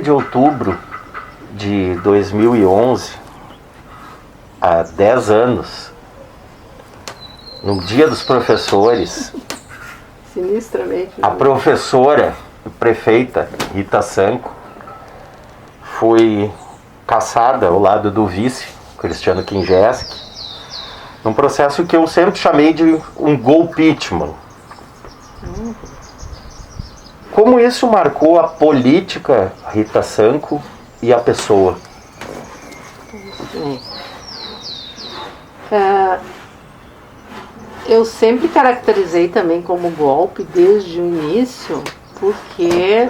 De outubro de 2011, há 10 anos, no Dia dos Professores, sinistramente, a professora prefeita Rita Sanco foi cassada ao lado do vice, Cristiano Kingeski, num processo que eu sempre chamei de um golpeachment. Como isso marcou a política Rita Sanco e a pessoa? Eu sempre caracterizei também como golpe desde o início, porque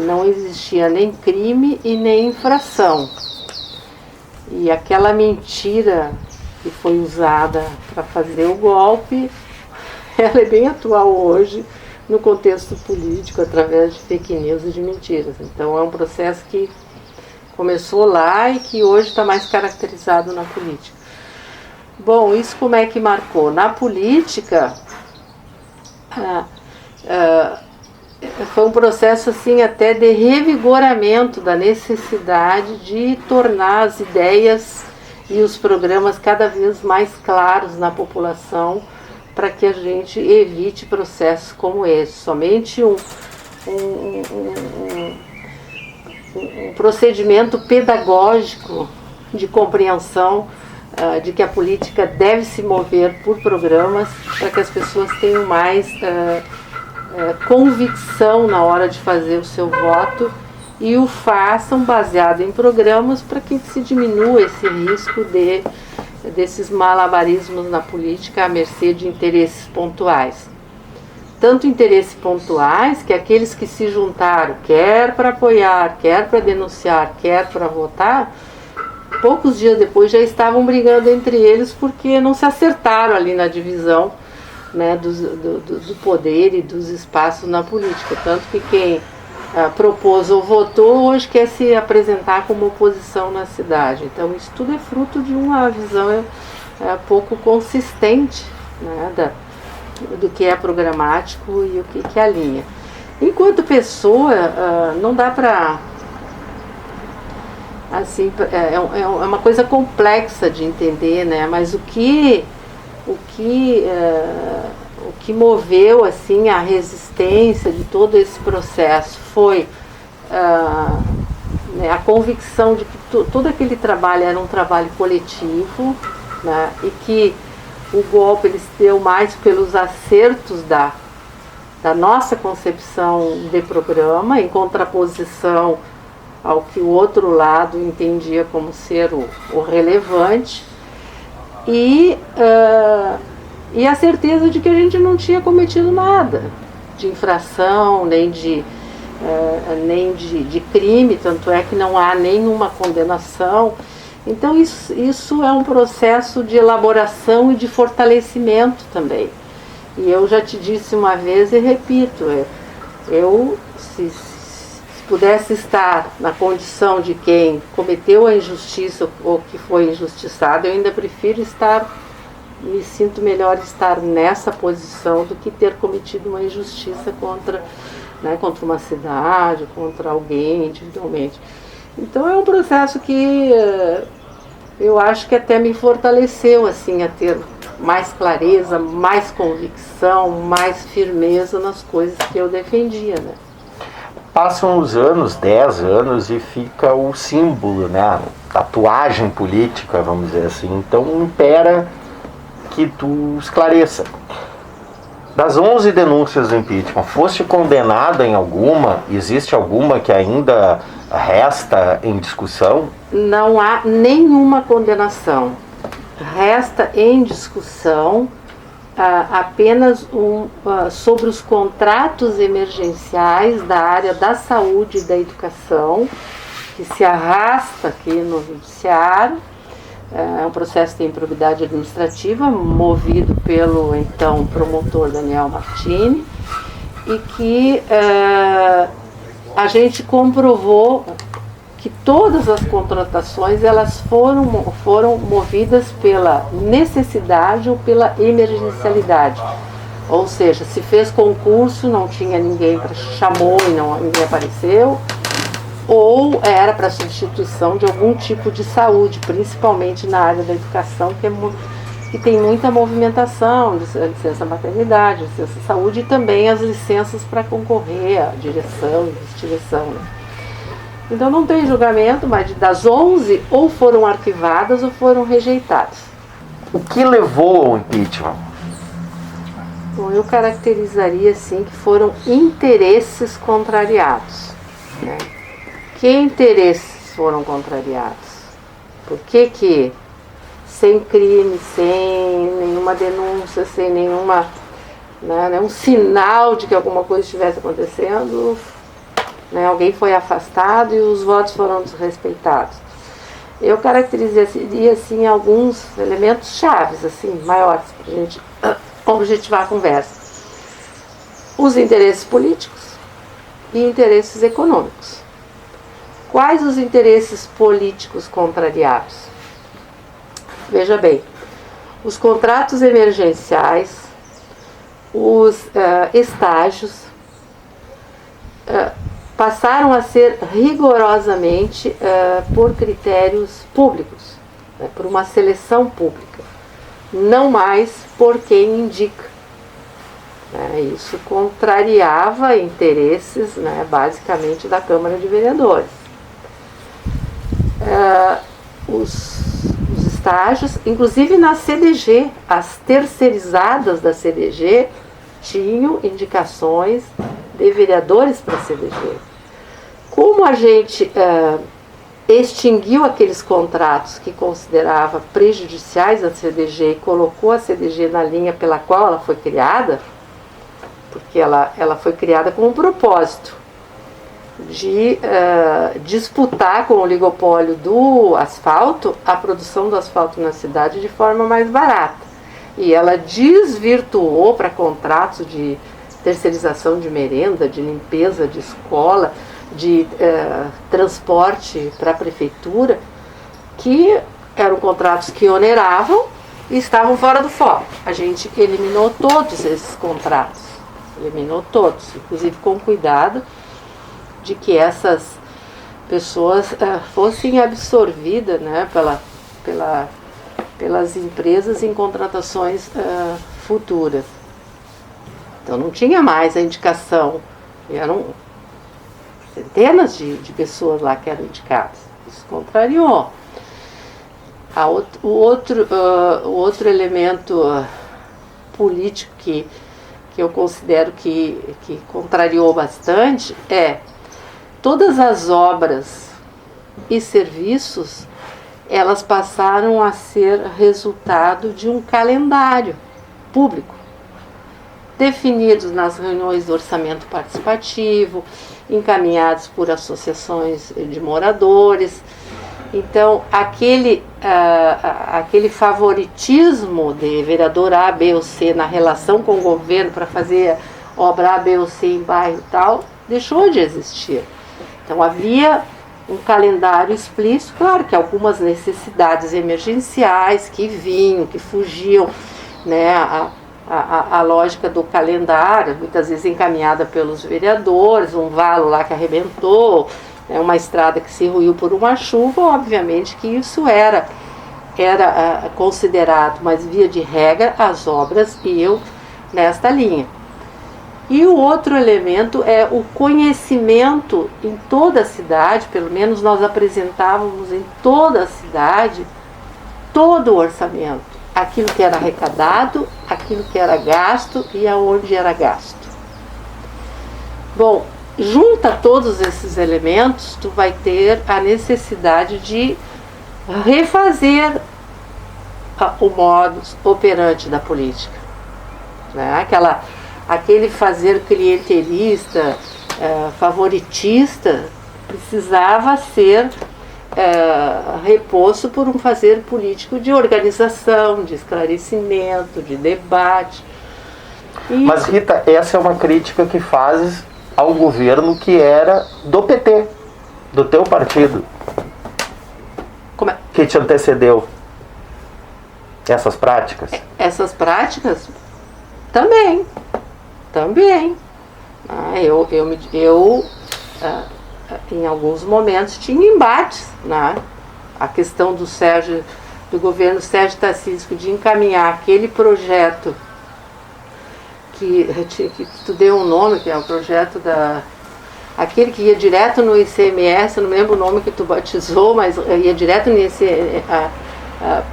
não existia nem crime e nem infração. E aquela mentira que foi usada para fazer o golpe, ela é bem atual hoje, no contexto político, através de fake news e de mentiras. Então é um processo que começou lá e que hoje está mais caracterizado na política. Bom, isso como é que marcou? Na política, foi um processo assim até de revigoramento da necessidade de tornar as ideias e os programas cada vez mais claros na população, para que a gente evite processos como esse. Somente um procedimento pedagógico de compreensão de que a política deve se mover por programas, para que as pessoas tenham mais convicção na hora de fazer o seu voto e o façam baseado em programas, para que se diminua esse risco desses malabarismos na política à mercê de interesses pontuais. Tanto interesses pontuais, que aqueles que se juntaram, quer para apoiar, quer para denunciar, quer para votar, poucos dias depois já estavam brigando entre eles porque não se acertaram ali na divisão, né, do poder e dos espaços na política. Tanto que quem propôs ou votou hoje quer se apresentar como oposição na cidade. Então isso tudo é fruto de uma visão pouco consistente, né, do que é programático e o que alinha. Enquanto pessoa, não dá para... Assim, é uma coisa complexa de entender, né? Mas o que moveu assim a resistência de todo esse processo foi né, a convicção de que todo aquele trabalho era um trabalho coletivo, né, e que o golpe ele se deu mais pelos acertos da nossa concepção de programa, em contraposição ao que o outro lado entendia como ser o relevante, e a certeza de que a gente não tinha cometido nada de infração, nem de crime, tanto é que não há nenhuma condenação. Então isso é um processo de elaboração e de fortalecimento também. E eu já te disse uma vez e repito, se pudesse estar na condição de quem cometeu a injustiça ou que foi injustiçado, eu ainda prefiro me sinto melhor estar nessa posição do que ter cometido uma injustiça contra uma cidade, contra alguém individualmente. Então é um processo que eu acho que até me fortaleceu assim, a ter mais clareza, mais convicção, mais firmeza nas coisas que eu defendia, né? Passam os anos, 10 anos, e fica o símbolo, né, a tatuagem política, vamos dizer assim. Então impera que tu esclareça. Das 11 denúncias do impeachment, foste condenada em alguma? Existe alguma que ainda resta em discussão? Não há nenhuma condenação. Resta em discussão apenas sobre os contratos emergenciais da área da saúde e da educação, que se arrasta aqui no judiciário. É um processo de improbidade administrativa movido pelo então promotor Daniel Martini, e que a gente comprovou que todas as contratações elas foram movidas pela necessidade ou pela emergencialidade. Ou seja, se fez concurso, não tinha ninguém, chamou e ninguém apareceu, ou era para substituição de algum tipo de saúde, principalmente na área da educação, que tem muita movimentação, licença maternidade, licença saúde, e também as licenças para concorrer à direção e vice-direção. Né? Então não tem julgamento, mas das 11 ou foram arquivadas ou foram rejeitadas. O que levou ao impeachment? Bom, eu caracterizaria assim que foram interesses contrariados. Né? Que interesses foram contrariados? Por que sem crime, sem nenhuma denúncia, sem nenhuma, nenhum sinal de que alguma coisa estivesse acontecendo, alguém foi afastado e os votos foram desrespeitados? Eu caracterizaria assim alguns elementos chaves, assim, maiores, para a gente objetivar a conversa. Os interesses políticos e interesses econômicos. Quais os interesses políticos contrariados? Veja bem, os contratos emergenciais, os estágios, passaram a ser rigorosamente por critérios públicos, por uma seleção pública, não mais por quem indica. Isso contrariava interesses, basicamente, da Câmara de Vereadores. Os estágios, inclusive na CDG, as terceirizadas da CDG tinham indicações de vereadores para a CDG. Como a gente extinguiu aqueles contratos que considerava prejudiciais à CDG e colocou a CDG na linha pela qual ela foi criada, porque ela foi criada com um propósito de disputar com o oligopólio do asfalto a produção do asfalto na cidade de forma mais barata. E ela desvirtuou para contratos de terceirização de merenda, de limpeza de escola, de transporte para a prefeitura, que eram contratos que oneravam e estavam fora do foco. A gente eliminou todos esses contratos, eliminou todos, inclusive com cuidado de que essas pessoas fossem absorvidas pelas empresas em contratações futuras. Então não tinha mais a indicação, eram centenas de pessoas lá que eram indicadas. Isso contrariou. O outro elemento político que eu considero que contrariou bastante é todas as obras e serviços, elas passaram a ser resultado de um calendário público, definidos nas reuniões do orçamento participativo, encaminhados por associações de moradores. Então, aquele favoritismo de vereador A, B ou C na relação com o governo para fazer obra A, B ou C em bairro e tal, deixou de existir. Então, havia um calendário explícito, claro que algumas necessidades emergenciais que vinham, que fugiam, a lógica do calendário, muitas vezes encaminhada pelos vereadores, um valo lá que arrebentou, uma estrada que se ruiu por uma chuva, obviamente que isso era considerado, mas via de regra as obras iam nesta linha. E o outro elemento é o conhecimento em toda a cidade, pelo menos nós apresentávamos em toda a cidade todo o orçamento, aquilo que era arrecadado, aquilo que era gasto e aonde era gasto. Bom, junta todos esses elementos, tu vai ter a necessidade de refazer o modus operandi da política, aquele fazer clientelista, favoritista, precisava ser reposto por um fazer político de organização, de esclarecimento, de debate. Mas, Rita, essa é uma crítica que fazes ao governo que era do PT, do teu partido. Como é? Que te antecedeu essas práticas? Essas práticas também. Eu em alguns momentos tinha embates, né? A questão do governo Sérgio Tacisco de encaminhar aquele projeto que tu deu um nome, que é o projeto aquele que ia direto no ICMS, não lembro o nome que tu batizou, mas ia direto no ICMS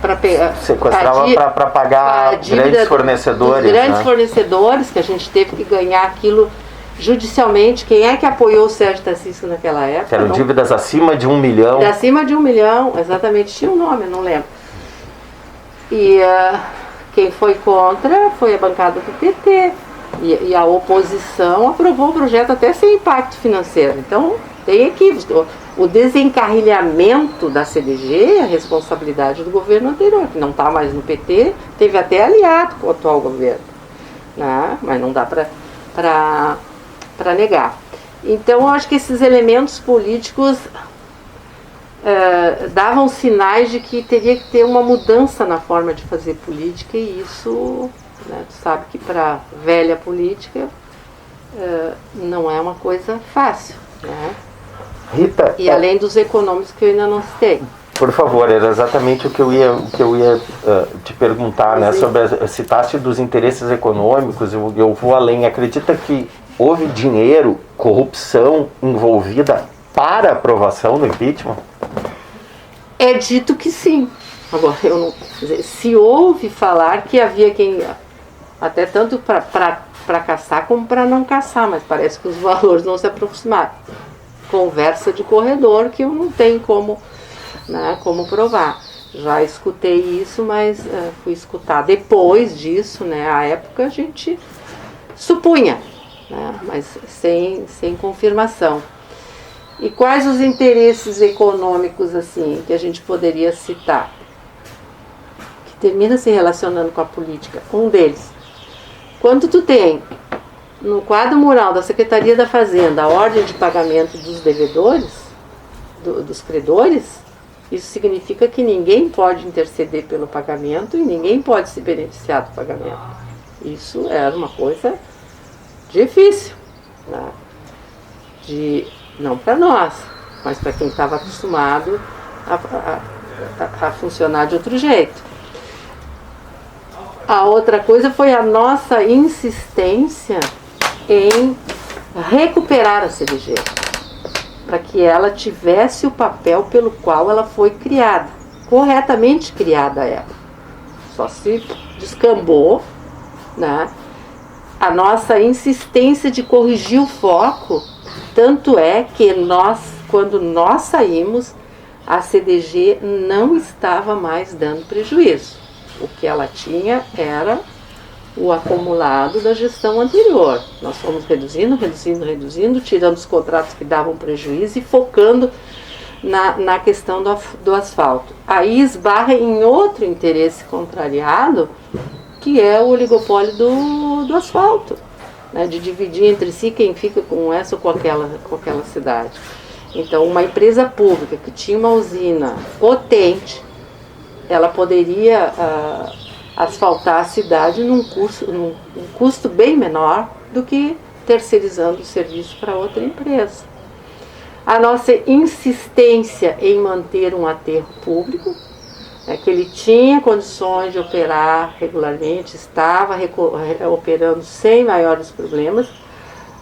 para pegar. Sequestrava para pagar grandes fornecedores. Grandes fornecedores, que a gente teve que ganhar aquilo judicialmente. Quem é que apoiou o Sérgio Tacisco naquela época? Que eram dívidas acima de 1 milhão. Acima de 1 milhão, exatamente. Tinha um nome, eu não lembro. E quem foi contra foi a bancada do PT. E a oposição aprovou o projeto até sem impacto financeiro. Então, tem equívocos. O desencarrilhamento da CDG é a responsabilidade do governo anterior, que não está mais no PT, teve até aliado com o atual governo, né? Mas não dá para negar. Então, eu acho que esses elementos políticos davam sinais de que teria que ter uma mudança na forma de fazer política, e isso, né, tu sabe que para velha política não é uma coisa fácil, né? Rita, e além dos econômicos que eu ainda não citei. Por favor, era exatamente o que eu ia te perguntar, né? Sobre citaste dos interesses econômicos. Eu vou além. Acredita que houve dinheiro, corrupção envolvida para aprovação do impeachment? É dito que sim. Agora, eu não, se ouve falar que havia quem, até tanto para caçar como para não caçar, mas parece que os valores não se aproximaram. Conversa de corredor que eu não tenho como provar. Já escutei isso, mas fui escutar depois disso, né? À época a gente supunha, né? Mas sem confirmação. E quais os interesses econômicos assim que a gente poderia citar? Que termina se relacionando com a política. Um deles. Quando tu tem no quadro mural da Secretaria da Fazenda a ordem de pagamento dos devedores, dos credores, isso significa que ninguém pode interceder pelo pagamento e ninguém pode se beneficiar do pagamento. Isso era uma coisa difícil, né? Não para nós, mas para quem estava acostumado a funcionar de outro jeito. A outra coisa foi a nossa insistência em recuperar a CDG, para que ela tivesse o papel pelo qual ela foi criada, corretamente criada ela. Só se descambou, né? A nossa insistência de corrigir o foco, tanto é que quando nós saímos, a CDG não estava mais dando prejuízo. O que ela tinha era o acumulado da gestão anterior. Nós fomos reduzindo, tirando os contratos que davam prejuízo e focando na questão do asfalto. Aí esbarra em outro interesse contrariado, que é o oligopólio do asfalto, né? De dividir entre si quem fica com essa ou com aquela cidade. Então, uma empresa pública que tinha uma usina potente, ela poderia asfaltar a cidade num custo bem menor do que terceirizando o serviço para outra empresa. A nossa insistência em manter um aterro público, que ele tinha condições de operar regularmente, estava operando sem maiores problemas,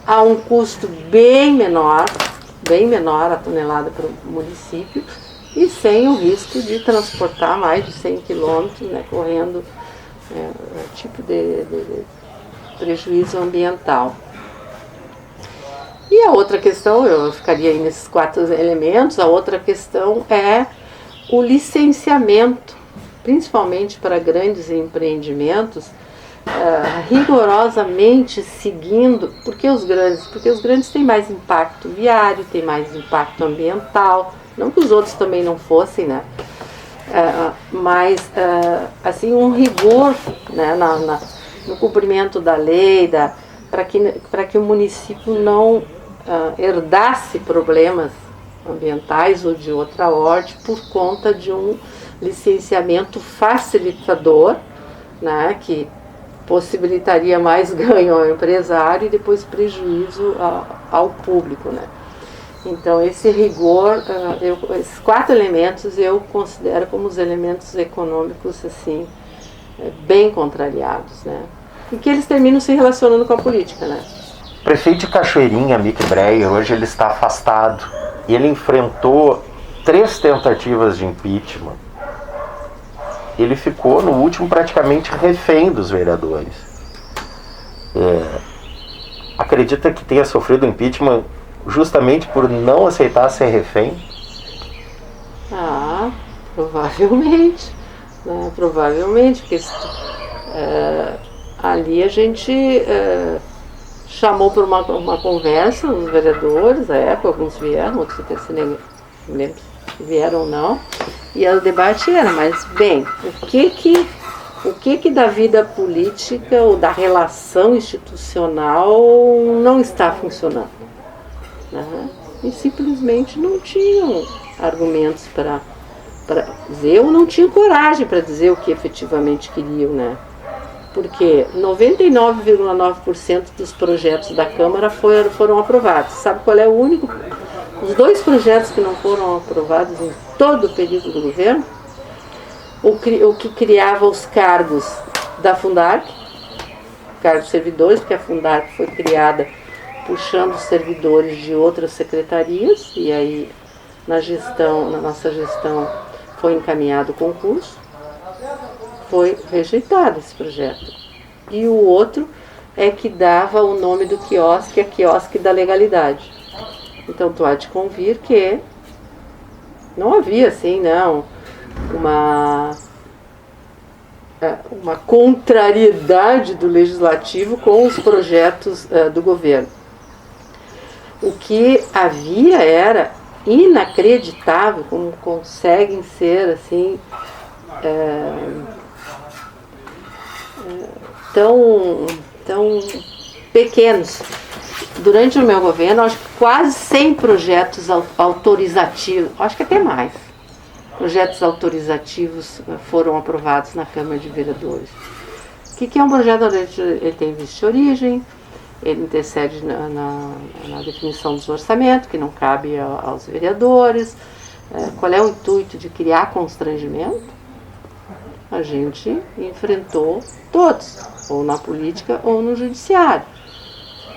a um custo bem menor a tonelada para o município, e sem o risco de transportar mais de 100 quilômetros, né, correndo tipo de prejuízo ambiental. E a outra questão, eu ficaria aí nesses 4 elementos, a outra questão é o licenciamento, principalmente para grandes empreendimentos, rigorosamente seguindo, porque os grandes têm mais impacto viário, têm mais impacto ambiental, não que os outros também não fossem, né? Mas assim, um rigor, né, no cumprimento da lei, para que o município não herdasse problemas ambientais ou de outra ordem por conta de um licenciamento facilitador, né, que possibilitaria mais ganho ao empresário e depois prejuízo ao público, né. Então esse rigor, esses 4 elementos eu considero como os elementos econômicos assim, bem contrariados, né, e que eles terminam se relacionando com a política, né. O prefeito de Cachoeirinha, Mick Breyer, hoje ele está afastado e ele enfrentou 3 tentativas de impeachment. Ele ficou no último praticamente refém dos vereadores. Acredita que tenha sofrido impeachment justamente por não aceitar ser refém? Provavelmente, né? Provavelmente, porque ali a gente chamou por uma conversa os vereadores, à época, alguns vieram, outros até se não lembro se vieram ou não, e o debate era, mas bem, o que da vida política ou da relação institucional não está funcionando? Né? E simplesmente não tinham argumentos para dizer, ou não tinham coragem para dizer o que efetivamente queriam, né? Porque 99,9% dos projetos da Câmara foram aprovados. Sabe qual é o único? Os 2 projetos que não foram aprovados em todo o período do governo, o que criava os cargos da Fundarc, cargos de servidores, porque a Fundarc foi criada puxando servidores de outras secretarias, e aí na nossa gestão foi encaminhado o concurso, foi rejeitado esse projeto. E o outro é que dava o nome do quiosque, a quiosque da legalidade. Então tu há de convir que não havia assim, não, uma contrariedade do legislativo com os projetos do governo. O que havia era inacreditável como conseguem ser assim tão pequenos. Durante o meu governo, acho que quase 100 projetos autorizativos, acho que até mais, projetos autorizativos foram aprovados na Câmara de Vereadores. O que é um projeto? Ele tem visto de origem, ele intercede na definição dos orçamentos, que não cabe aos vereadores. Qual é o intuito de criar constrangimento? A gente enfrentou todos, ou na política ou no judiciário.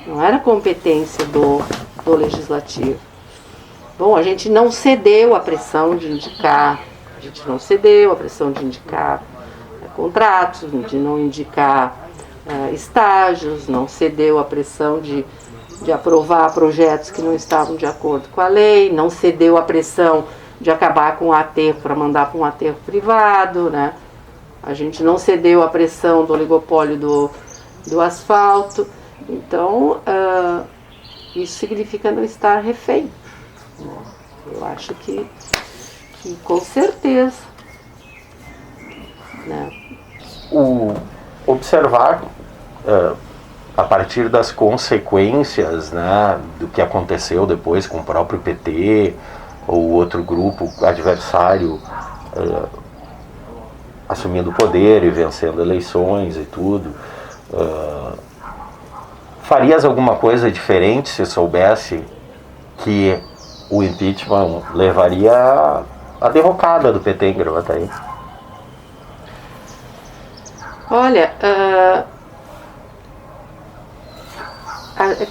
Não era competência do legislativo. Bom, a gente não cedeu à pressão de indicar, contratos, de não indicar estágios, não cedeu à pressão de aprovar projetos que não estavam de acordo com a lei, não cedeu à pressão de acabar com o aterro para mandar para um aterro privado, né? A gente não cedeu à pressão do oligopólio do asfalto. Então, isso significa não estar refém. Eu acho que com certeza. Né? Observar, a partir das consequências, né, do que aconteceu depois com o próprio PT ou outro grupo adversário assumindo o poder e vencendo eleições e tudo, farias alguma coisa diferente se soubesse que o impeachment levaria à derrocada do PT em Gravataí? Olha,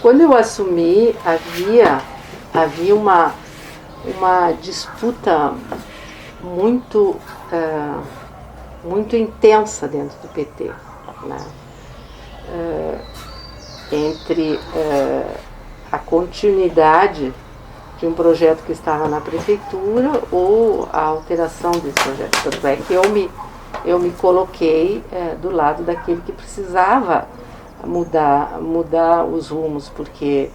quando eu assumi, havia uma disputa muito intensa dentro do PT, né? Entre a continuidade de um projeto que estava na prefeitura ou a alteração desse projeto. Tanto é que eu me coloquei do lado daquele que precisava mudar os rumos, porque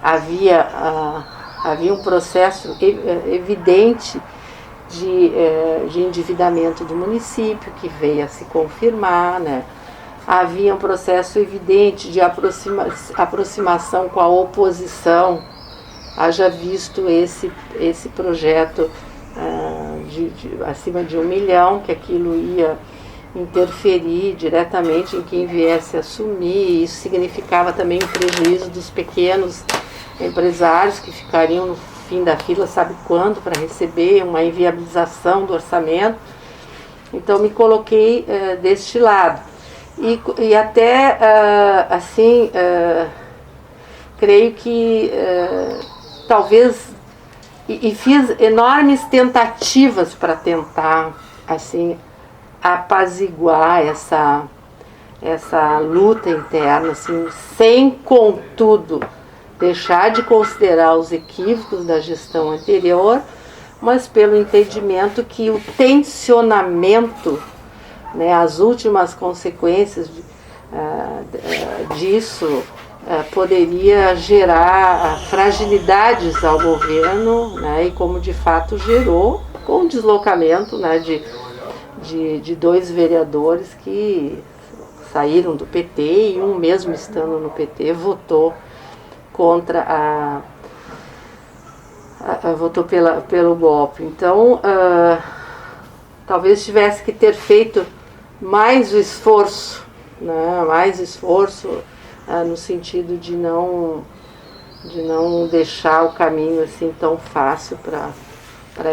havia um processo evidente de endividamento do município que veio a se confirmar, né? havia um processo evidente de aproximação com a oposição, haja visto esse projeto acima de 1 milhão, que aquilo ia interferir diretamente em quem viesse assumir. Isso significava também o prejuízo dos pequenos empresários que ficariam no fim da fila, sabe quando, para receber, uma inviabilização do orçamento. Então me coloquei deste lado. E até, assim, creio que talvez, e fiz enormes tentativas para tentar, assim, apaziguar essa luta interna, assim, sem, contudo, deixar de considerar os equívocos da gestão anterior, mas pelo entendimento que o tensionamento, né, as últimas consequências disso poderia gerar fragilidades ao governo, né, e como de fato gerou, com o deslocamento, né, de 2 vereadores que saíram do PT, e um mesmo estando no PT votou contra votou pelo golpe. Então, talvez tivesse que ter feito mais o esforço, né, no sentido de não deixar o caminho assim tão fácil para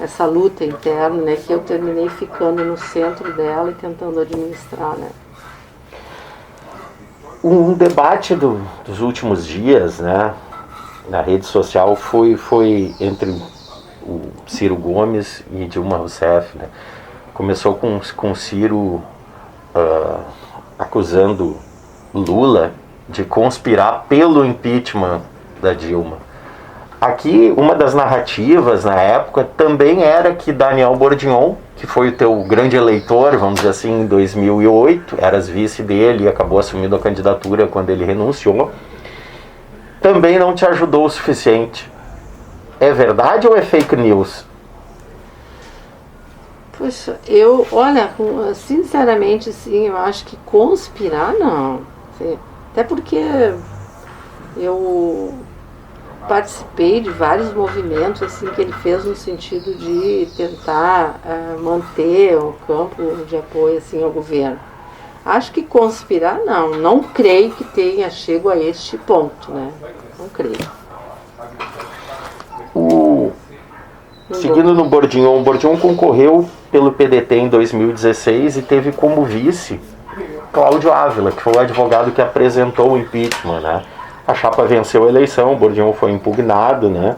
essa luta interna, né, que eu terminei ficando no centro dela e tentando administrar, né. Um debate dos últimos dias, né, na rede social foi entre o Ciro Gomes e Dilma Rousseff, né. Começou com Ciro acusando Lula de conspirar pelo impeachment da Dilma. Aqui, uma das narrativas na época também era que Daniel Bordignon, que foi o teu grande eleitor, vamos dizer assim, em 2008, eras vice dele e acabou assumindo a candidatura quando ele renunciou, também não te ajudou o suficiente. É verdade ou é fake news? Poxa, olha, sinceramente, sim, eu acho que conspirar, não. Até porque eu participei de vários movimentos assim que ele fez no sentido de tentar manter o campo de apoio assim ao governo. Acho que conspirar não creio que tenha chego a este ponto, né? Não creio. Seguindo no Bordignon, o Bordignon concorreu pelo PDT em 2016 e teve como vice Cláudio Ávila, que foi o advogado que apresentou o impeachment, né? A chapa venceu a eleição, o Bordignon foi impugnado, né?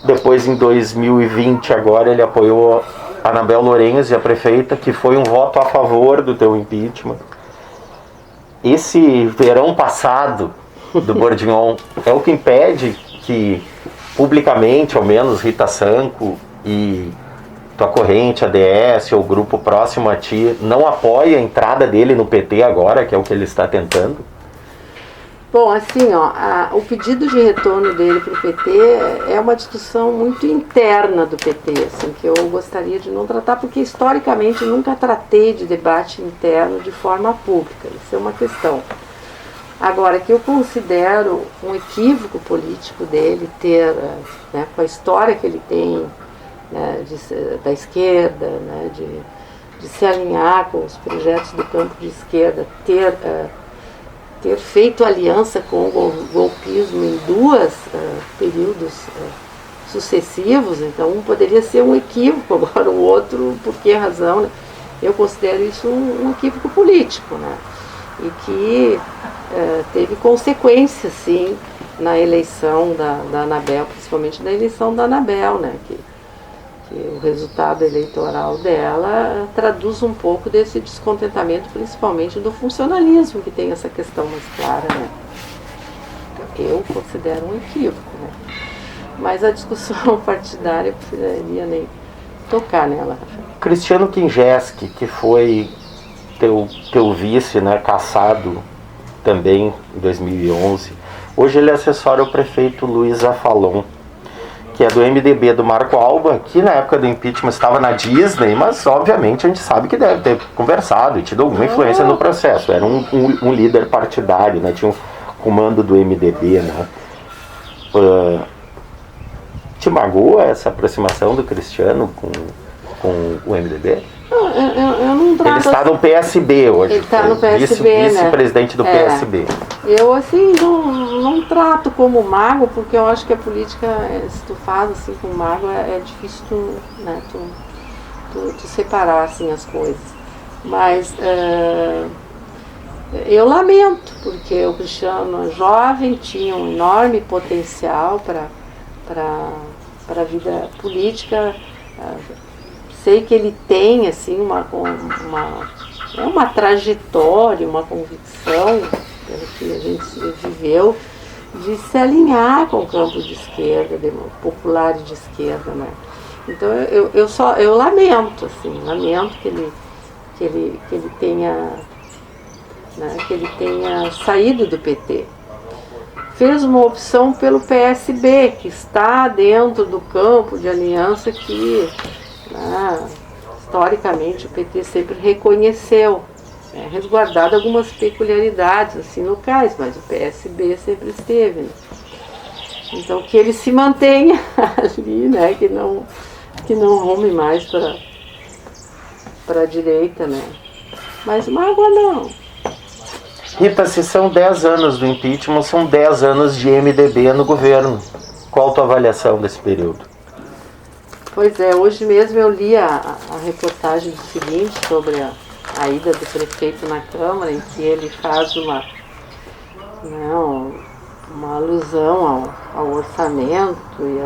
Depois, em 2020, agora ele apoiou a Anabel Lorenzi, a prefeita, que foi um voto a favor do teu impeachment. Esse verão passado do Bordignon é o que impede que, publicamente, ao menos, Rita Sanco e tua corrente, a DS, ou o grupo próximo a ti, não apoia a entrada dele no PT agora, que é o que ele está tentando? Bom, assim, o pedido de retorno dele para o PT é uma discussão muito interna do PT, assim, que eu gostaria de não tratar, porque historicamente nunca tratei de debate interno de forma pública. Isso é uma questão. Agora, que eu considero um equívoco político dele ter, né, com a história que ele tem, né, da esquerda, né, de se alinhar com os projetos do campo de esquerda, ter feito aliança com o golpismo em 2 períodos sucessivos. Então um poderia ser um equívoco, agora o outro, por que razão, né? Eu considero isso um equívoco político, né? E que teve consequências, sim, na eleição da Anabel, principalmente na eleição da Anabel, né? Que o resultado eleitoral dela traduz um pouco desse descontentamento, principalmente do funcionalismo, que tem essa questão mais clara, né? Eu considero um equívoco, né? Mas a discussão partidária eu precisaria nem tocar nela. Cristiano Kingeski, que foi teu vice, né, cassado também em 2011, hoje ele assessora o prefeito Luiz Afalon, que é do MDB do Marco Alba, que na época do impeachment estava na Disney, mas obviamente a gente sabe que deve ter conversado e tido alguma influência no processo. Era um líder partidário, né? Tinha um comando do MDB, né? Te magoa essa aproximação do Cristiano com o MDB? Eu não trato. Ele está no PSB hoje. Ele está no PSB, vice-presidente do PSB. Eu, assim, não trato como mago, porque eu acho que a política, se tu faz assim com mago, é difícil tu separar assim, as coisas. Mas eu lamento, porque o Cristiano jovem tinha um enorme potencial para a vida política. Sei que ele tem assim, uma trajetória, uma convicção, pelo que a gente viveu, de se alinhar com o campo de esquerda, popular e de esquerda, né? Então eu lamento, assim, que ele tenha, né, que ele tenha saído do PT. Fez uma opção pelo PSB, que está dentro do campo de aliança que, historicamente, o PT sempre reconheceu, resguardado algumas peculiaridades assim, locais, mas o PSB sempre esteve, né? Então que ele se mantenha ali, né? que não rume mais para a direita, né? Mas mágoa não. Rita, se são 10 anos do impeachment, são 10 anos de MDB no governo. Qual a tua avaliação desse período? Pois é, hoje mesmo eu li a reportagem do seguinte sobre a ida do prefeito na Câmara, em que ele faz uma alusão ao orçamento e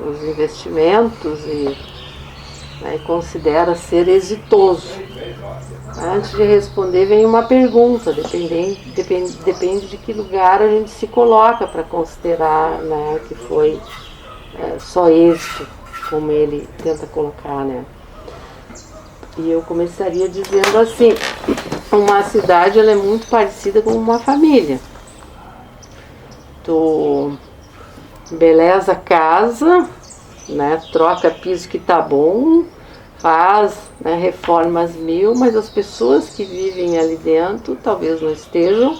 os investimentos e considera ser exitoso. Antes de responder, vem uma pergunta, depende de que lugar a gente se coloca para considerar, né, que foi só êxito, como ele tenta colocar, né? E eu começaria dizendo assim, uma cidade ela é muito parecida com uma família. Tu embeleza a casa, né, troca piso que tá bom, faz, né, reformas mil, mas as pessoas que vivem ali dentro talvez não estejam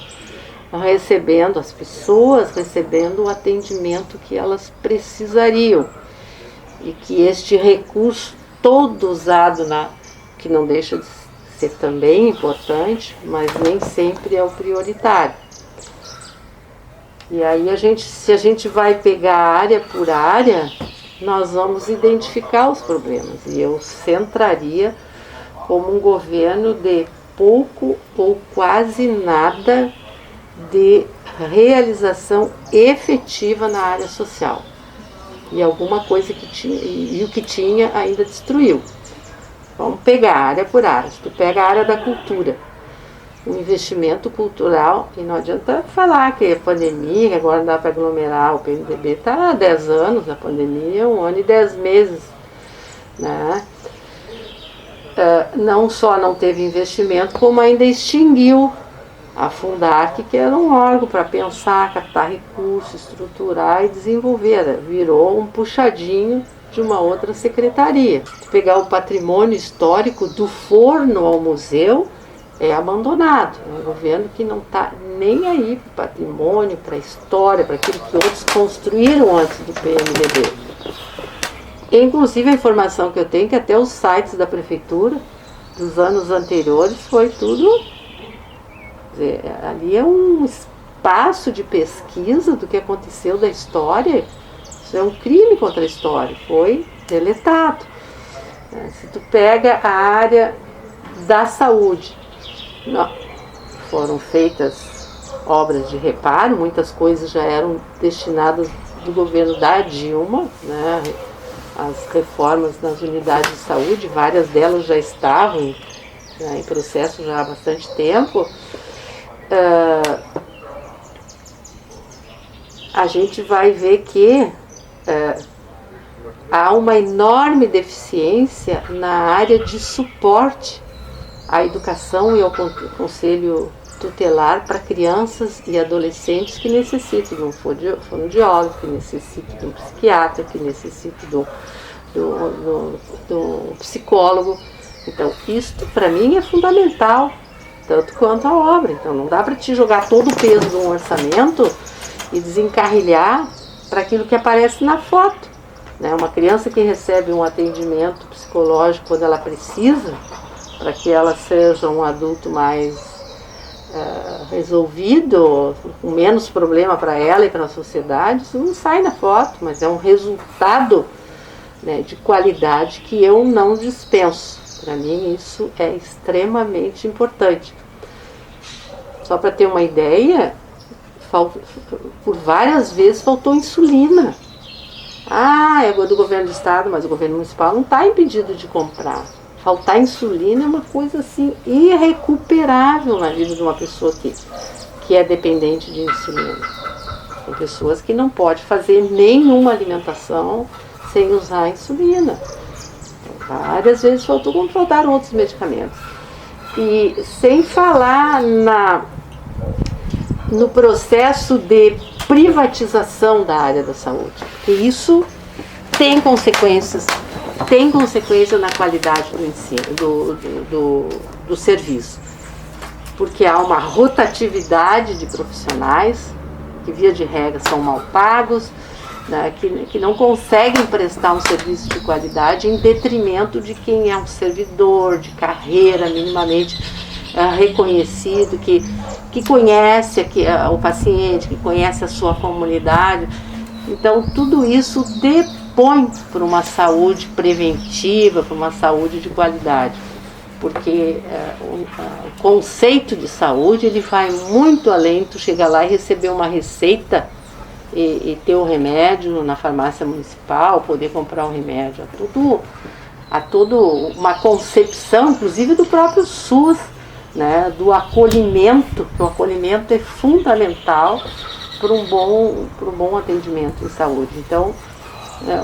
recebendo o atendimento que elas precisariam. E que este recurso todo usado, que não deixa de ser também importante, mas nem sempre é o prioritário. E aí se a gente vai pegar área por área, nós vamos identificar os problemas. E eu centraria como um governo de pouco ou quase nada de realização efetiva na área social. E alguma coisa que tinha, e o que tinha ainda destruiu. Vamos pegar área por área. Se tu pega a área da cultura, o investimento cultural, e não adianta falar que é pandemia, que agora não dá para aglomerar, o PMDB está há 10 anos, na pandemia, 1 ano e 10 meses. Né? Não só não teve investimento, como ainda extinguiu a Fundarc, que era um órgão para pensar, captar recursos, estruturar e desenvolver. Virou um puxadinho de uma outra secretaria. Pegar o patrimônio histórico do forno ao museu é abandonado. É um governo que não está nem aí para o patrimônio, para a história, para aquilo que outros construíram antes do PMDB. Inclusive a informação que eu tenho é que até os sites da prefeitura dos anos anteriores foi tudo... Ali é um espaço de pesquisa do que aconteceu da história. Isso é um crime contra a história, foi deletado. Se tu pega a área da saúde, foram feitas obras de reparo, muitas coisas já eram destinadas do governo da Dilma, né? As reformas nas unidades de saúde, várias delas já estavam, né, em processo já há bastante tempo. A gente vai ver que há uma enorme deficiência na área de suporte à educação e ao conselho tutelar para crianças e adolescentes que necessitam de um fonoaudiólogo, que necessitam de um psiquiatra, que necessitam do psicólogo. Então, isto para mim é fundamental, tanto quanto a obra. Então, não dá para te jogar todo o peso de um orçamento e desencarrilhar para aquilo que aparece na foto. Né? Uma criança que recebe um atendimento psicológico quando ela precisa, para que ela seja um adulto mais resolvido, com menos problema para ela e para a sociedade, isso não sai na foto, mas é um resultado, né, de qualidade que eu não dispenso. Para mim isso é extremamente importante. Só para ter uma ideia, por várias vezes faltou insulina. É do governo do estado, mas o governo municipal não está impedido de comprar. Faltar insulina é uma coisa assim irrecuperável na vida de uma pessoa que é dependente de insulina. Tem pessoas que não podem fazer nenhuma alimentação sem usar insulina. Várias vezes faltou, como faltaram outros medicamentos. E sem falar no processo de privatização da área da saúde, porque isso tem consequências na qualidade do ensino, do serviço, porque há uma rotatividade de profissionais que via de regra são mal pagos, né, que não conseguem prestar um serviço de qualidade em detrimento de quem é um servidor de carreira minimamente reconhecido, que conhece o paciente, que conhece a sua comunidade. Então tudo isso depõe para uma saúde preventiva, para uma saúde de qualidade, porque o conceito de saúde ele vai muito além. Tu chegar lá e receber uma receita e ter o remédio na farmácia municipal, poder comprar o remédio, há toda uma concepção, inclusive do próprio SUS, né, do acolhimento, que o acolhimento é fundamental para um bom atendimento em saúde. Então,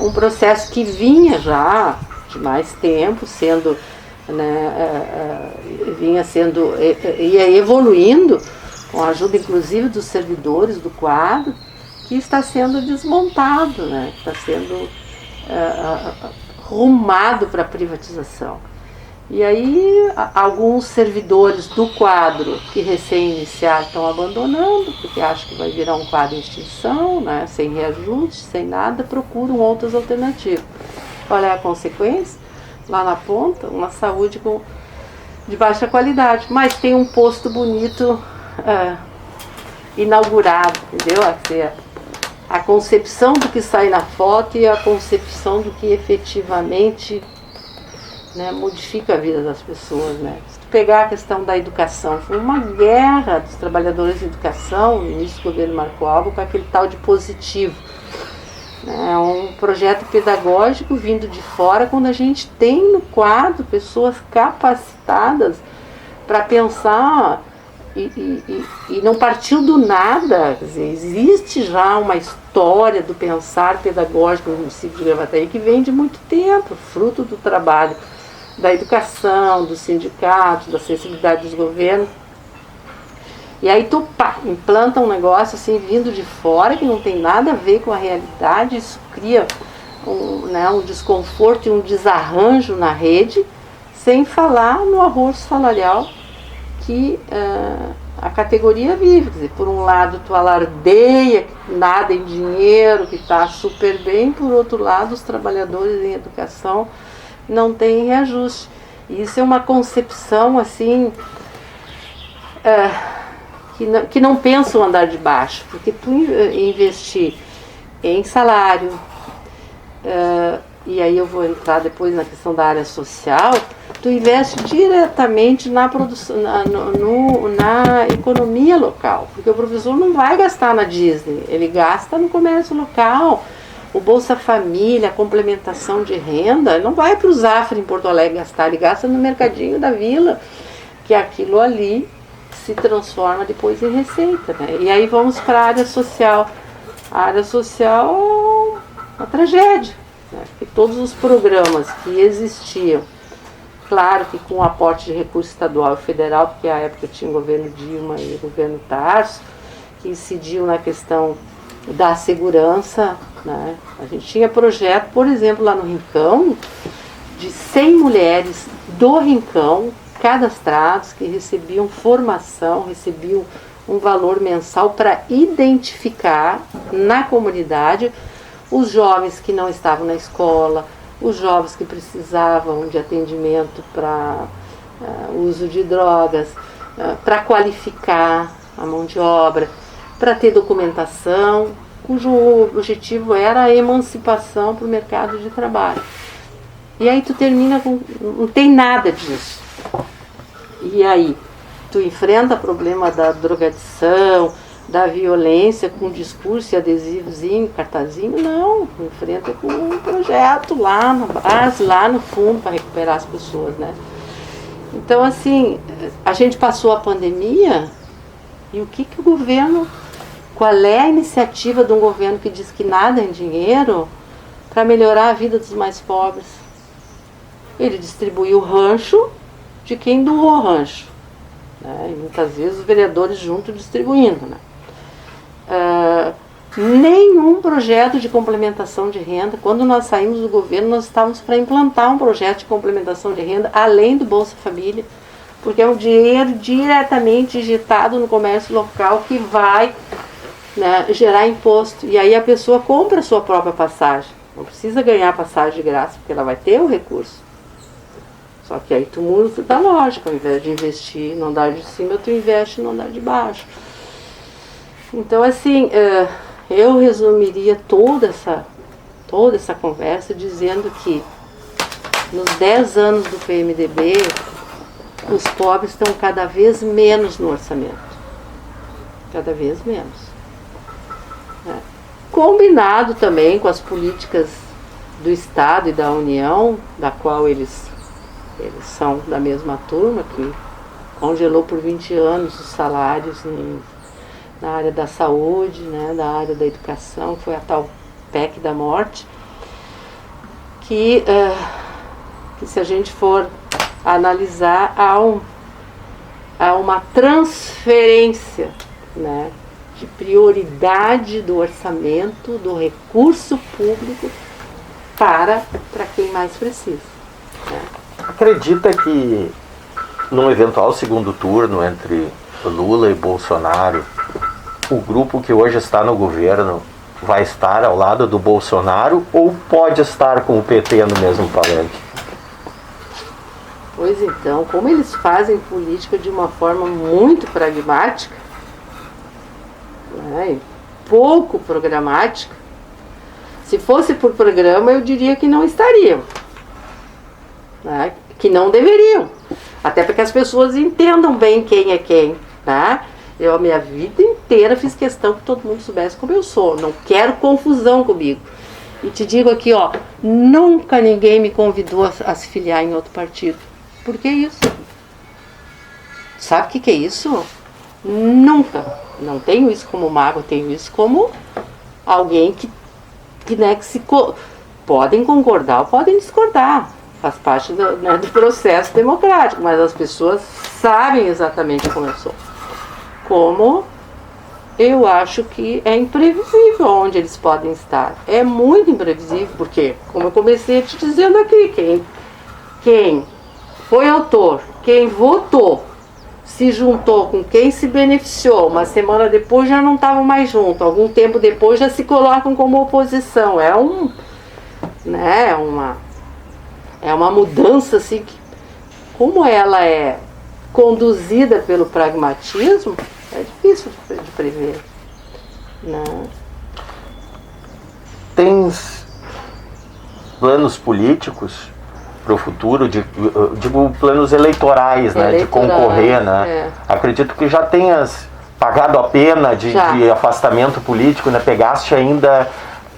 um processo que vinha já de mais tempo sendo, né, ia evoluindo com a ajuda inclusive dos servidores do quadro, que está sendo desmontado, né, está sendo rumado para a privatização. E aí alguns servidores do quadro que recém-iniciaram estão abandonando, porque acham que vai virar um quadro em extinção, né, sem reajuste, sem nada, procuram outras alternativas. Olha a consequência, lá na ponta, uma saúde de baixa qualidade, mas tem um posto bonito inaugurado, entendeu? A concepção do que sai na foto e a concepção do que efetivamente, né, modifica a vida das pessoas, né? Se tu pegar a questão da educação, foi uma guerra dos trabalhadores de educação no início do governo Marco Alba com aquele tal de positivo. É um projeto pedagógico vindo de fora, quando a gente tem no quadro pessoas capacitadas para pensar e não partiu do nada. Quer dizer, existe já uma história do pensar pedagógico no município de Gravataí que vem de muito tempo, fruto do trabalho da educação, dos sindicatos, da sensibilidade dos governos. E aí tu implanta um negócio assim vindo de fora que não tem nada a ver com a realidade. Isso cria um desconforto e um desarranjo na rede, sem falar no arroz salarial que a categoria vive. Quer dizer, por um lado tu alardeia nada em dinheiro, que está super bem, por outro lado os trabalhadores em educação não têm reajuste. E isso é uma concepção assim que não pensa o andar de baixo, porque tu investir em salário, e aí eu vou entrar depois na questão da área social, tu investe diretamente na produção, na economia local, porque o professor não vai gastar na Disney, ele gasta no comércio local. O Bolsa Família, a complementação de renda, não vai para o Zafra em Porto Alegre gastar, ele gasta no mercadinho da vila, que aquilo ali se transforma depois em receita, né? E aí vamos para a área social. A área social é uma tragédia, né? Porque todos os programas que existiam claro que com o aporte de recurso estadual e federal, porque à época tinha o governo Dilma e o governo Tarso, que incidiu na questão da segurança, né? A gente tinha projeto, por exemplo, lá no Rincão, de 100 mulheres do Rincão, cadastrados, que recebiam formação, recebiam um valor mensal para identificar na comunidade os jovens que não estavam na escola, os jovens que precisavam de atendimento para uso de drogas, para qualificar a mão de obra, para ter documentação, cujo objetivo era a emancipação para o mercado de trabalho. E aí tu termina com... não tem nada disso. E aí tu enfrenta o problema da drogadição, da violência com discurso e adesivozinho, cartazinho? Não, enfrenta com um projeto lá na base, lá no fundo, para recuperar as pessoas, né? Então, assim, a gente passou a pandemia e o que o governo, qual é a iniciativa de um governo que diz que nada é dinheiro para melhorar a vida dos mais pobres? Ele distribuiu o rancho de quem doou o rancho, né? E muitas vezes os vereadores juntos distribuindo, né? Nenhum projeto de complementação de renda. Quando nós saímos do governo, nós estávamos para implantar um projeto de complementação de renda além do Bolsa Família, porque é um dinheiro diretamente injetado no comércio local que vai, né, gerar imposto, e aí a pessoa compra a sua própria passagem, não precisa ganhar passagem de graça, porque ela vai ter o recurso. Só que aí tu muda da lógica, ao invés de investir no andar de cima, tu investe no andar de baixo. Então, assim, eu resumiria toda essa conversa dizendo que nos 10 anos do PMDB, os pobres estão cada vez menos no orçamento. Cada vez menos. Combinado também com as políticas do Estado e da União, da qual eles são da mesma turma, que congelou por 20 anos os salários na área da saúde, né, da área da educação, foi a tal PEC da morte, que se a gente for analisar, há uma transferência, né, de prioridade do orçamento, do recurso público para quem mais precisa, né? Acredita que num eventual segundo turno entre Lula e Bolsonaro, o grupo que hoje está no governo vai estar ao lado do Bolsonaro ou pode estar com o PT no mesmo palanque? Pois então, como eles fazem política de uma forma muito pragmática, né, e pouco programática, se fosse por programa eu diria que não estariam, né, que não deveriam, até para que as pessoas entendam bem quem é quem, tá? Eu a minha vida inteira fiz questão que todo mundo soubesse como eu sou, não quero confusão comigo. E te digo aqui, ó, nunca ninguém me convidou a se filiar em outro partido. Por que isso? Sabe o que é isso? Nunca. Não tenho isso como mago, tenho isso como alguém que podem concordar ou podem discordar. Faz parte do processo democrático, mas as pessoas sabem exatamente como eu sou. Como eu acho que é imprevisível onde eles podem estar. É muito imprevisível, porque, como eu comecei te dizendo aqui, quem foi autor, quem votou, se juntou com quem se beneficiou, uma semana depois já não estavam mais juntos, algum tempo depois já se colocam como oposição. É uma mudança assim, que, como ela é conduzida pelo pragmatismo, é difícil de prever. Não. Tens planos políticos para o futuro, digo planos eleitorais, né, de concorrer, né? É. Acredito que já tenhas pagado a pena de afastamento político, né? Pegaste ainda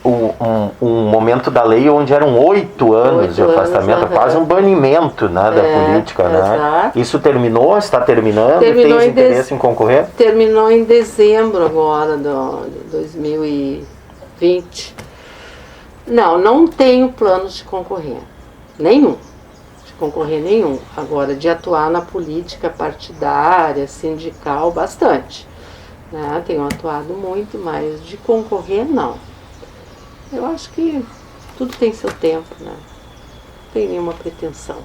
um momento da lei onde eram 8 anos de afastamento, quase um banimento, né, da política, né? Exato. Isso terminou? Está terminando? Tens interesse em concorrer? Terminou em dezembro agora de 2020. Não tenho planos de concorrer. Nenhum. De concorrer nenhum. Agora, de atuar na política partidária, sindical, bastante. Né? Tenho atuado muito, mas de concorrer, não. Eu acho que tudo tem seu tempo, né? Não tem nenhuma pretensão.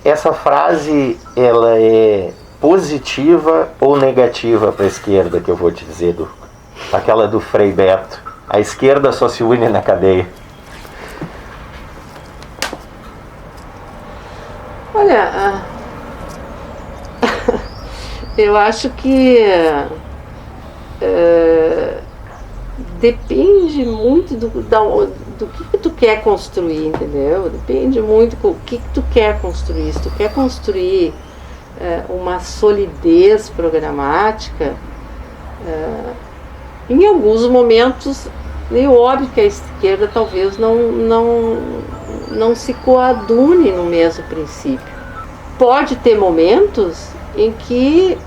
Essa frase, ela é positiva ou negativa para a esquerda, que eu vou te dizer, aquela do Frei Beto? A esquerda só se une na cadeia. Olha, eu acho que depende muito do que tu quer construir, entendeu? Depende muito do que tu quer construir. Se tu quer construir uma solidez programática, em alguns momentos, é óbvio que a esquerda talvez não se coadune no mesmo princípio. Pode ter momentos em que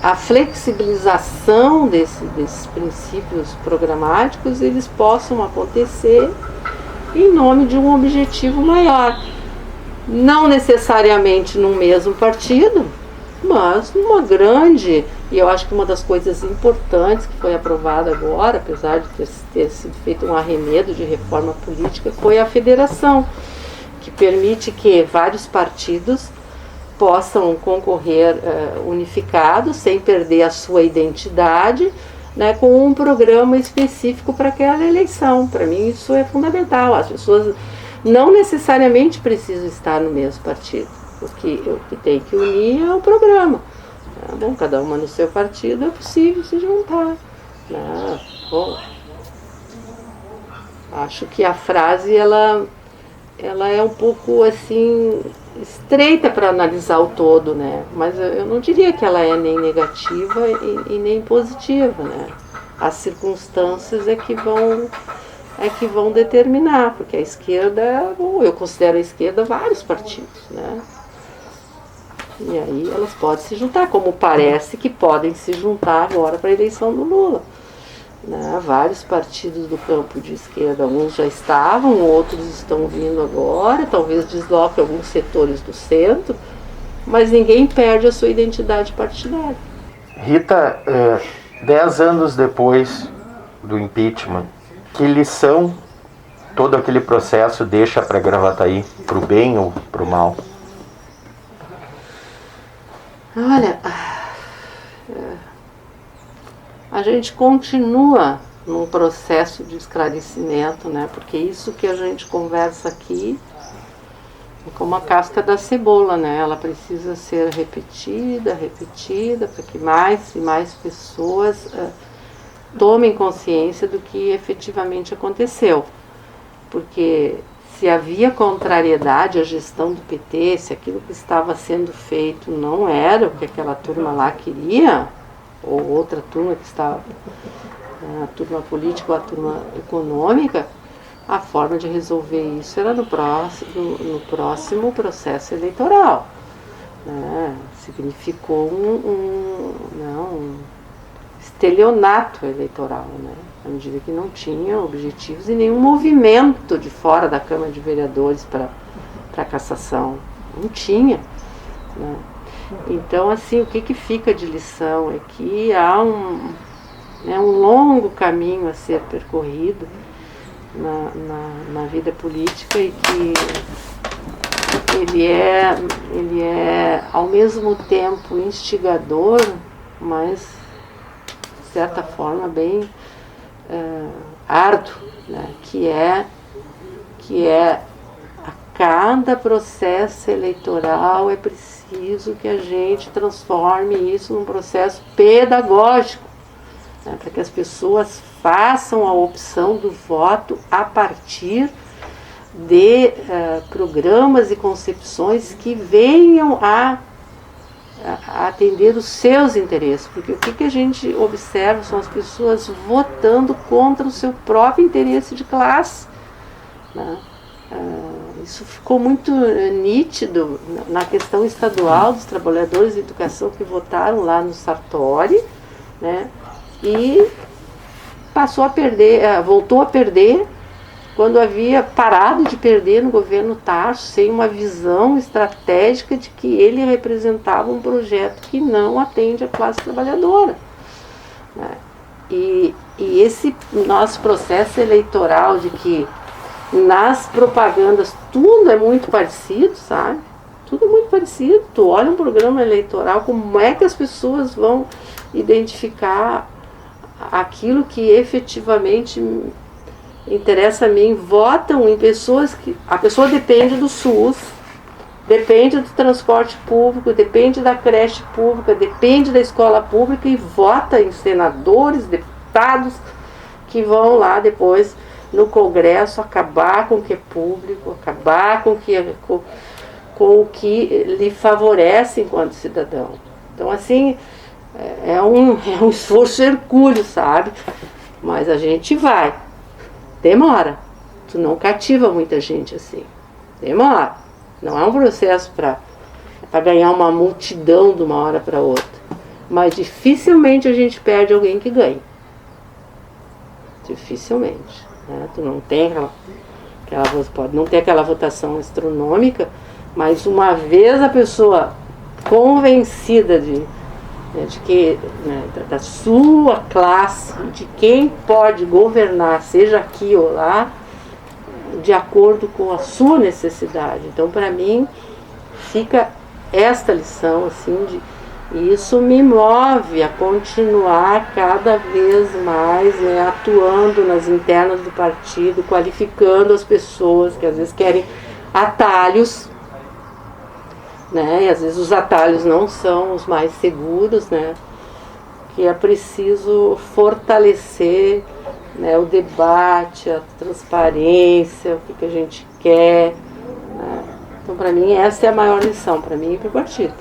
a flexibilização desses princípios programáticos eles possam acontecer em nome de um objetivo maior. Não necessariamente no mesmo partido, mas numa grande, e eu acho que uma das coisas importantes que foi aprovada agora, apesar de ter sido feito um arremedo de reforma política, foi a federação, que permite que vários partidos possam concorrer unificados, sem perder a sua identidade, né, com um programa específico para aquela eleição. Para mim isso é fundamental. As pessoas não necessariamente precisam estar no mesmo partido. O que tem que unir é o programa. Bom, cada uma no seu partido é possível se juntar. Bom, acho que a frase ela é um pouco assim estreita para analisar o todo, né? Mas eu não diria que ela é nem negativa e nem positiva, né? As circunstâncias é que vão determinar, porque a esquerda, bom, eu considero a esquerda vários partidos, né? E aí elas podem se juntar, como parece que podem se juntar agora para a eleição do Lula. Né? Vários partidos do campo de esquerda, uns já estavam, outros estão vindo agora, talvez desloquem alguns setores do centro, mas ninguém perde a sua identidade partidária. Rita, 10 anos depois do impeachment, que lição todo aquele processo deixa para Gravataí, para o bem ou para o mal? Olha, a gente continua num processo de esclarecimento, né? Porque isso que a gente conversa aqui é como a casca da cebola, né? Ela precisa ser repetida, para que mais e mais pessoas tomem consciência do que efetivamente aconteceu. Porque se havia contrariedade à gestão do PT, se aquilo que estava sendo feito não era o que aquela turma lá queria, ou outra turma que estava, a turma política ou a turma econômica, a forma de resolver isso era no próximo processo eleitoral. Né? Significou um estelionato eleitoral, né? À medida que não tinha objetivos e nenhum movimento de fora da Câmara de Vereadores para cassação. Não tinha. Né? Então, assim, o que fica de lição é que há um longo caminho a ser percorrido na vida política e que ele é ao mesmo tempo instigador, mas de certa forma bem árduo, né? que é a cada processo eleitoral é preciso que a gente transforme isso num processo pedagógico, né? Para que as pessoas façam a opção do voto a partir de programas e concepções que venham a atender os seus interesses, porque o que a gente observa são as pessoas votando contra o seu próprio interesse de classe, né? Isso ficou muito nítido na questão estadual dos trabalhadores de educação que votaram lá no Sartori, né? E voltou a perder quando havia parado de perder no governo Tarso, sem uma visão estratégica de que ele representava um projeto que não atende a classe trabalhadora, né? E esse nosso processo eleitoral, de que nas propagandas tudo é muito parecido, sabe? Tudo é muito parecido. Tu olha um programa eleitoral, como é que as pessoas vão identificar aquilo que efetivamente interessa a mim? Votam em pessoas que... A pessoa depende do SUS, depende do transporte público, depende da creche pública, depende da escola pública, e vota em senadores, deputados que vão lá depois no Congresso acabar com o que é público, acabar com o que lhe favorece enquanto cidadão. Então, assim, é um esforço hercúleo, sabe? Mas a gente vai. Demora. Tu não cativa muita gente assim. Demora. Não é um processo para ganhar uma multidão de uma hora para outra. Mas dificilmente a gente perde alguém que ganhe. Dificilmente. Né? Tu não tem pode não ter aquela votação astronômica, mas uma vez a pessoa convencida de que, né, da sua classe, de quem pode governar, seja aqui ou lá, de acordo com a sua necessidade. Então, para mim, fica esta lição, assim, e isso me move a continuar cada vez mais, né, atuando nas internas do partido, qualificando as pessoas que às vezes querem atalhos, né, e às vezes os atalhos não são os mais seguros, né, que é preciso fortalecer, né, o debate, a transparência, o que a gente quer, né. Então, para mim, essa é a maior lição, para mim e para o partido.